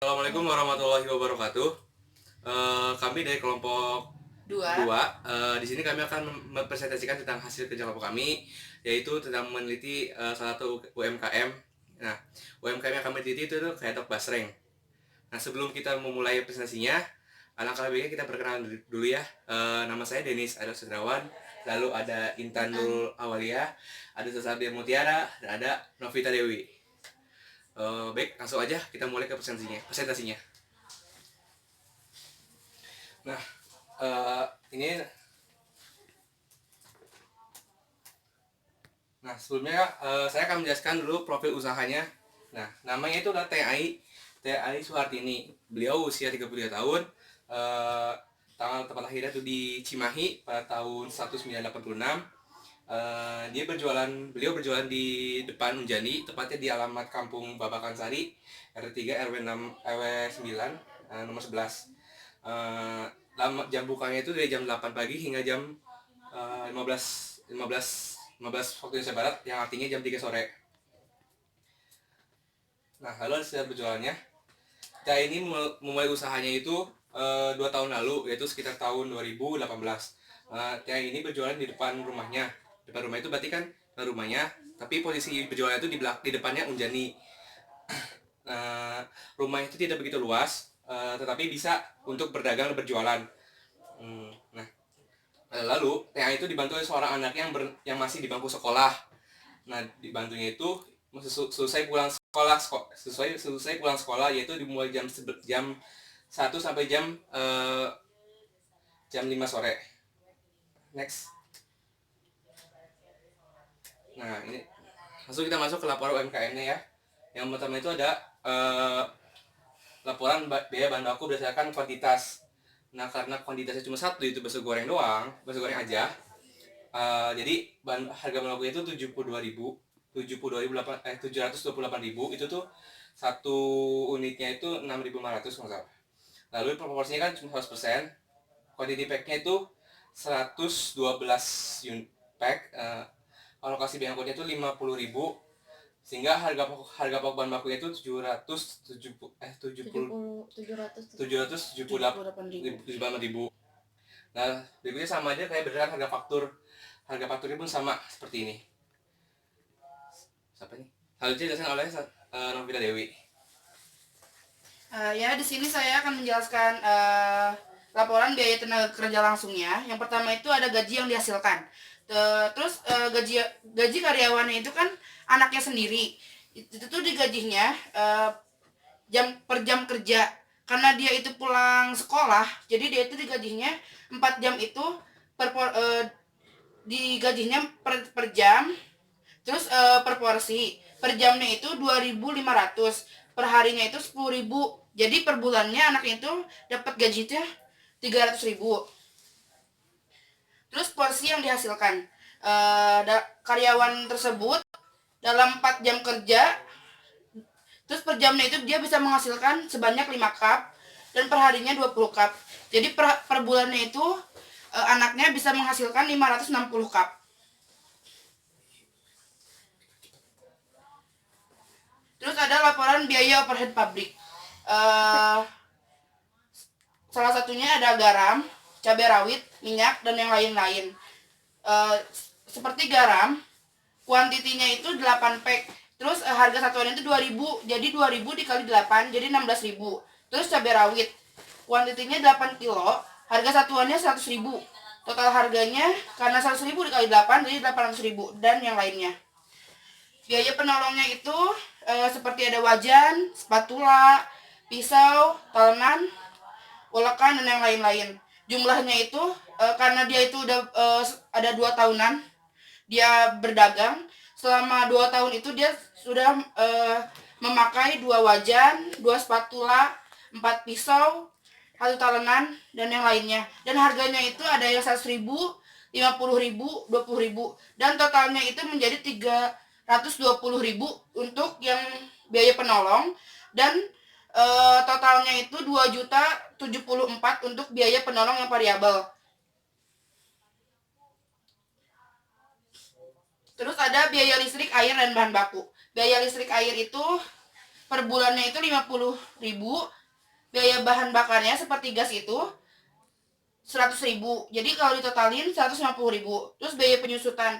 Assalamualaikum warahmatullahi wabarakatuh. Kami dari kelompok Dua. 2. Di sini kami akan mempresentasikan tentang hasil kerja kelompok kami, yaitu tentang meneliti salah satu UMKM. Nah, UMKM yang kami teliti itu kayak Basreng. Nah, sebelum kita memulai presentasinya, alangkah baiknya kita perkenalan dulu ya. Nama saya Denis Adok Sudrawan, lalu ada Intan Nurul Awalia, ada Sasabia Mutiara, dan ada Novita Dewi. Baik, langsung aja kita mulai ke presentasinya. Nah, ini sebelumnya saya akan menjelaskan dulu profil usahanya. Nah, namanya itu adalah TAI Suhartini. Beliau usia 33 tahun. Eh, Tanggal tempat lahirnya itu di Cimahi pada tahun 1986. Beliau berjualan di depan Unjani, tepatnya di alamat Kampung Babakan Sari, RT 3 RW 6 RW 9, nomor 11. Jam bukanya itu dari jam 8 pagi hingga jam 15 waktu Indonesia Barat, yang artinya jam 3 sore. Nah, lalu hasil berjualannya, kita ini memulai usahanya itu 2 tahun lalu, yaitu sekitar tahun 2018. Kita ini berjualan di depan rumahnya. Depan rumah itu berarti kan rumahnya, tapi posisi berjualan itu di depannya Unjani. Nah, rumah itu tidak begitu luas, tetapi bisa untuk berdagang dan berjualan. Nah, lalu TA itu dibantu oleh seorang anak yang masih di bangku sekolah. Nah, dibantunya itu selesai pulang sekolah, selesai pulang sekolah, yaitu dimulai jam 1 sampai jam 5 sore. Next. Nah, ini langsung kita masuk ke laporan UMKM-nya ya. Yang pertama itu ada laporan biaya bahan baku berdasarkan kuantitas. Nah, karena kuantitasnya cuma satu, itu bakso goreng doang, bakso goreng aja. Jadi harga bahan bakunya itu 72.000, 728.000 itu tuh satu unitnya itu 6.500 nggak salah. Lalu proporsinya kan cuma 100%. Quantity packnya itu 112 unit pack. Alokasi biaya angkutnya itu 50.000, sehingga harga pokok bahan bakunya itu 778.000. Nah, berikutnya sama aja kayak berdasarkan harga faktur. Harga fakturnya pun sama seperti ini. Siapa nih? Selanjutnya dijelaskan oleh Novita Dewi. Ya, di sini saya akan menjelaskan laporan biaya tenaga kerja langsungnya. Yang pertama itu ada gaji yang dihasilkan. Terus gaji karyawannya itu kan anaknya sendiri. Itu tuh digajinya per jam kerja. Karena dia itu pulang sekolah, jadi dia itu digajinya 4 jam itu digajinya per jam. Terus per porsi per jamnya itu 2.500, per harinya itu 10.000. Jadi per bulannya anaknya itu dapat gaji itu 300.000. Terus porsi yang dihasilkan karyawan tersebut dalam 4 jam kerja, terus per jamnya itu dia bisa menghasilkan sebanyak 5 cup dan per harinya 20 cup. Jadi per bulannya itu anaknya bisa menghasilkan 560 cup. Terus ada laporan biaya overhead pabrik. Salah satunya ada garam, cabai rawit, minyak, dan yang lain-lain. Seperti garam, kuantitinya itu 8 pack. Terus harga satuannya itu 2.000. Jadi 2.000 dikali 8 jadi 16.000. Terus cabai rawit, kuantitinya 8 kilo, harga satuannya 100.000. Total harganya karena 100.000 dikali 8 jadi 800.000, dan yang lainnya. Biaya penolongnya itu seperti ada wajan, spatula, pisau, talenan, ulekan, dan yang lain-lain. Jumlahnya itu karena dia itu udah ada 2 tahunan dia berdagang. Selama 2 tahun itu dia sudah memakai 2 wajan, 2 spatula, 4 pisau, 1 talenan, dan yang lainnya. Dan harganya itu ada yang 100.000, 50.000, 20.000, dan totalnya itu menjadi 320.000 untuk yang biaya penolong, dan totalnya itu 2.074 untuk biaya penolong yang variabel. Terus ada biaya listrik, air, dan bahan baku. Biaya listrik air itu per bulannya itu 50.000. Biaya bahan bakarnya seperti gas itu 100.000. Jadi kalau ditotalin 150.000. Terus biaya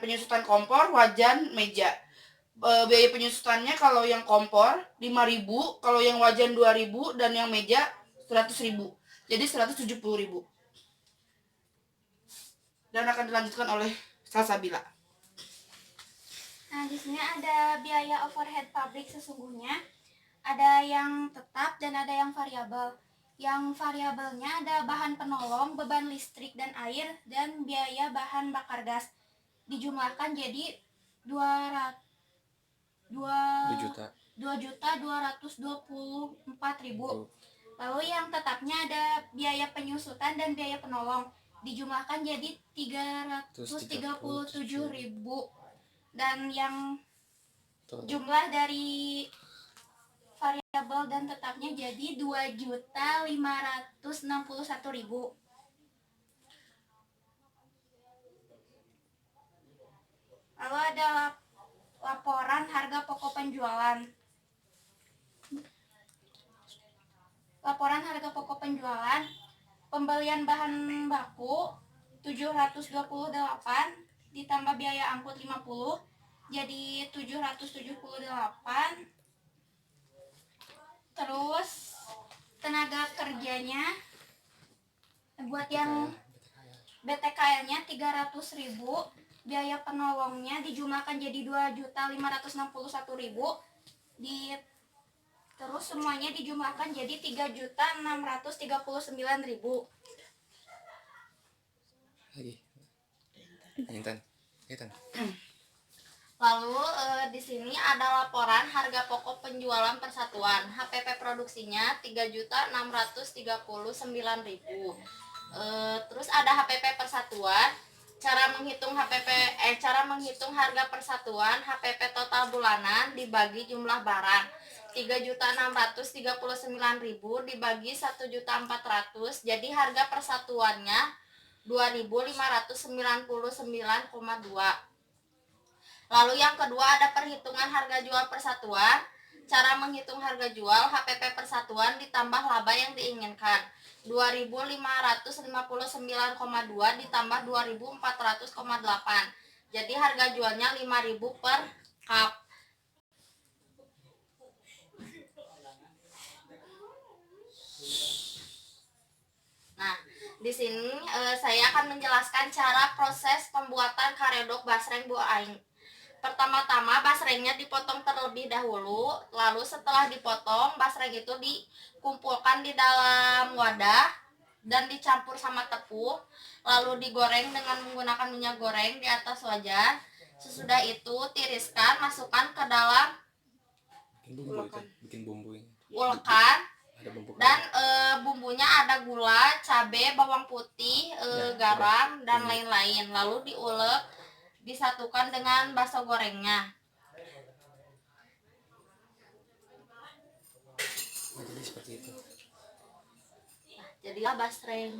penyusutan kompor, wajan, meja. Biaya penyusutannya kalau yang kompor 5.000, kalau yang wajan 2.000, dan yang meja 100.000. Jadi 170.000. Dan akan dilanjutkan oleh Salsabila. Nah, di sini ada biaya overhead pabrik sesungguhnya. Ada yang tetap dan ada yang variabel. Yang variabelnya ada bahan penolong, beban listrik dan air, dan biaya bahan bakar gas. Dijumlahkan jadi 2.224.000. Lalu yang tetapnya ada biaya penyusutan dan biaya penolong. Dijumlahkan jadi 337.000. Dan yang jumlah dari variabel dan tetapnya jadi 2.561.000. Lalu ada laporan harga pokok penjualan. Laporan harga pokok penjualan, pembelian bahan baku 728 ditambah biaya angkut 50 jadi 778. Terus tenaga kerjanya buat yang BTKL-nya 300.000, biaya penolongnya dijumlahkan jadi 2.561.000. Terus semuanya dijumlahkan jadi 3.639.000. Lagi. Intan. Lalu di sini ada laporan harga pokok penjualan persatuan. HPP produksinya 3.639.000. Terus ada HPP persatuan. Cara menghitung harga persatuan, HPP total bulanan dibagi jumlah barang. 3.639.000 dibagi 1.400.000, jadi harga persatuannya 2.599,2. Lalu yang kedua ada perhitungan harga jual persatuan. Cara menghitung harga jual, HPP persatuan ditambah laba yang diinginkan. 2.559,2 ditambah 2.400,8. Jadi harga jualnya 5.000 per cup. Nah, di sini saya akan menjelaskan cara proses pembuatan karedok basreng Bu Aing. Pertama-tama basrengnya dipotong terlebih dahulu, lalu setelah dipotong basreng itu dikumpulkan di dalam wadah dan dicampur sama tepung, lalu digoreng dengan menggunakan minyak goreng di atas wajan. Sesudah itu tiriskan, masukkan ke dalam ulekan. Dan bumbunya ada gula, cabai, bawang putih, garam, dan lain-lain. Lalu diulek, disatukan dengan bakso gorengnya. Jadi seperti itu. Nah, jadilah basreng.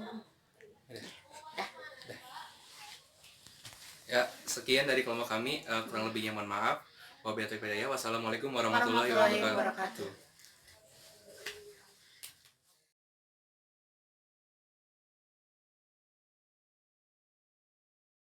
Ya, sekian dari kelompok kami. Kurang lebihnya mohon maaf. Wabillahi taufiq wal hidayah. Wassalamualaikum warahmatullahi wabarakatuh.